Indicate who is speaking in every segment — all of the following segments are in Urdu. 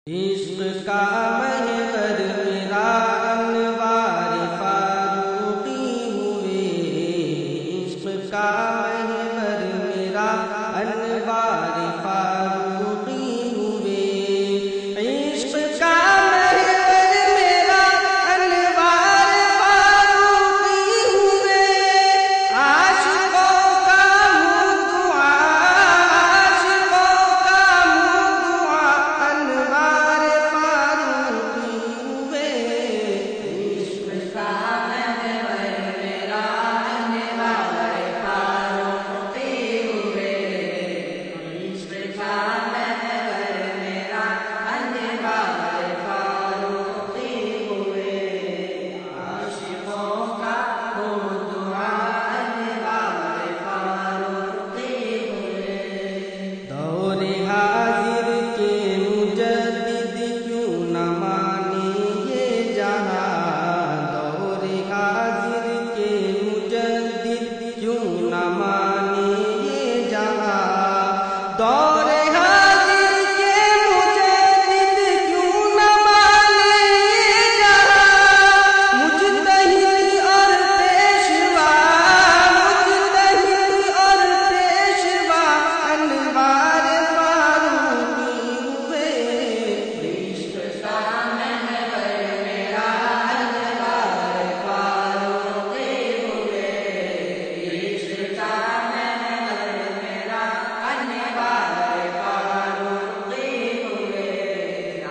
Speaker 1: عشق کا محور میرا انوار فاروقی ہوئے، عشق کا محور میرا انوار فاروقی ہوئے، عشق کا محور میرا انوار فاروقی ہوئے، عاشقوں کا منہ دعا، عاشقوں کا منہ دعا انوار فاروقی ہوئے، عشق کا محور میرا انوار فاروقی ہوئے، عشق کا محور میرا انوار فاروقی ہوئے، عاشقوں کا منہ دعا انوار فاروقی ہوئے۔ دور حاضر کے مجدد کیوں نہ مانے یہ جہاں، دور حاضر کے مجدد کیوں نہ مانے یہ جہاں، دور حاضر کے مجدد کیوں نہ مانے یہ جہاں، مجتہد اور پیشوا، مجتہد اور پیشوا انوار فاروقی ہوئے، عشق کا محور میرا انوار فاروقی ہوئے، عشق کا محور میرا انوار فاروقی ہوئے،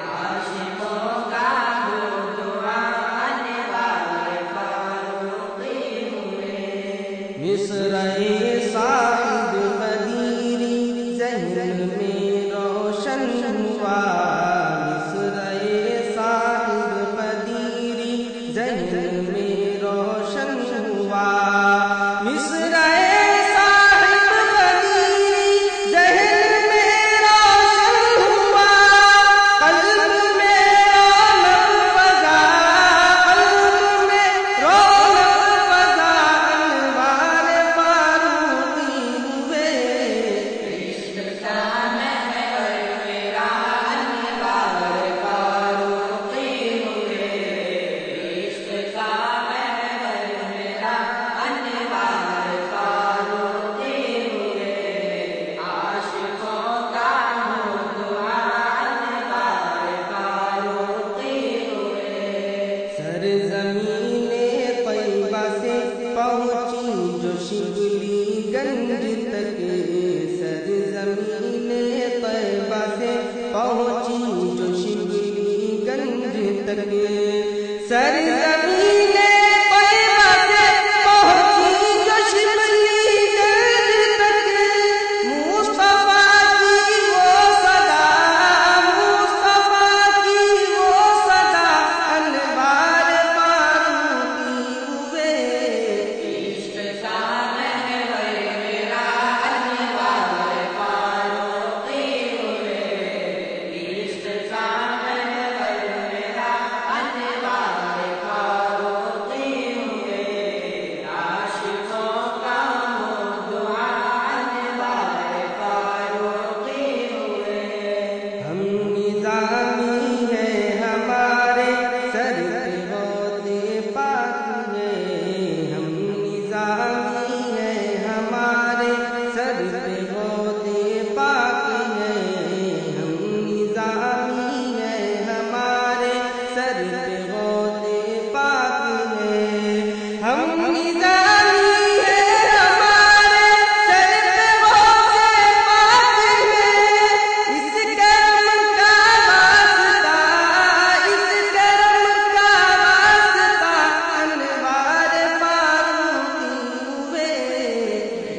Speaker 1: عاشقوں کا منہ دعا انوار فاروقی ہوئے۔ مصرعِ صاحب قدیری ذہن میں روشن ہوا، مصرعِ صاحب قدیری ذہن میں روشن ہوا، مصرعِ صاحب قدیری ذہن میں روشن ہوا، قلب میں رونق فزا، قلب میں رونق فزا انوار فاروقی ہوئے، عشق کا محور میرا انوار فاروقی ہوئے، عشق کا محور میرا انوار فاروقی ہوئے، عاشقوں کا منہ دعا انوار فاروقی ہوئے۔ سرزمین طیبہ سے پہنچی جو شبلی گنج تک، سرزمین طیبہ سے پہنچی جو شبلی گنج تک، سرزمین طیبہ سے پہنچی جو شبلی گنج تک، مصطفیٰ کی وہ صدا، مصطفیٰ کی وہ صدا انوار فاروقی ہوئے، عشق کا محور میرا انوار فاروقی ہوئے، عشق کا محور میرا انوار فاروقی ہوئے، عاشقوں کا منہ دعا انوار فاروقی ہوئے۔ ہم نظامی ہیں ہمارے سر پہ غوث پاک ہیں، ہم نظامی ہیں ہمارے سر پہ غوث پاک ہیں، ہم نظامی ہیں ہمارے سر پہ غوث پاک ہیں، ہم نظامی ہیں ہمارے سر پہ غوث پاک ہیں، اس کرم کا واسطہ، اس کرم کا واسطہ انوار فاروقی ہوئے،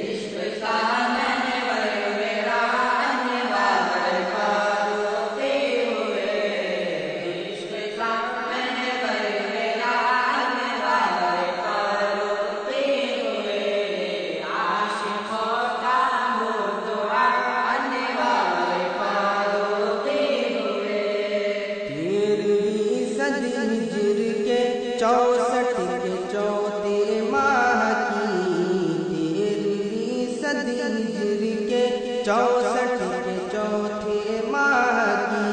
Speaker 1: عشق کا محور میرا انوار فاروقی ہوئے، عشق کا محور میرا انوار فاروقی ہوئے، عاشقوں کا منہ دعا انوار فاروقی ہوئے۔ 13ویں صدی ہجر کے 64 کے چوتھے ماہ کی، 13ویں صدی ہجر کے 64 کے چوتھے ماہ کی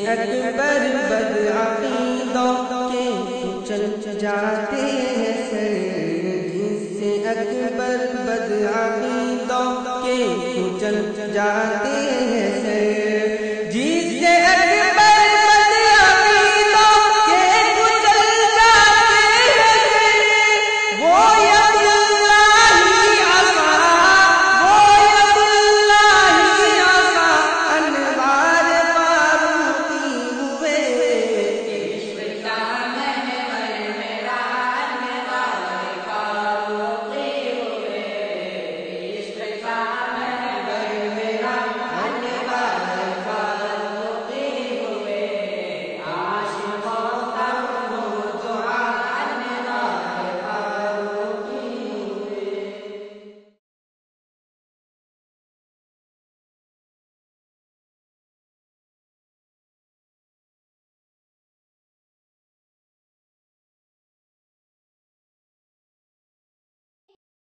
Speaker 1: اکبر بدعقیدوں کے کچل جاتے ہیں سر، جس سے اکبر بدعقیدوں کے کچل جاتے ہیں سر۔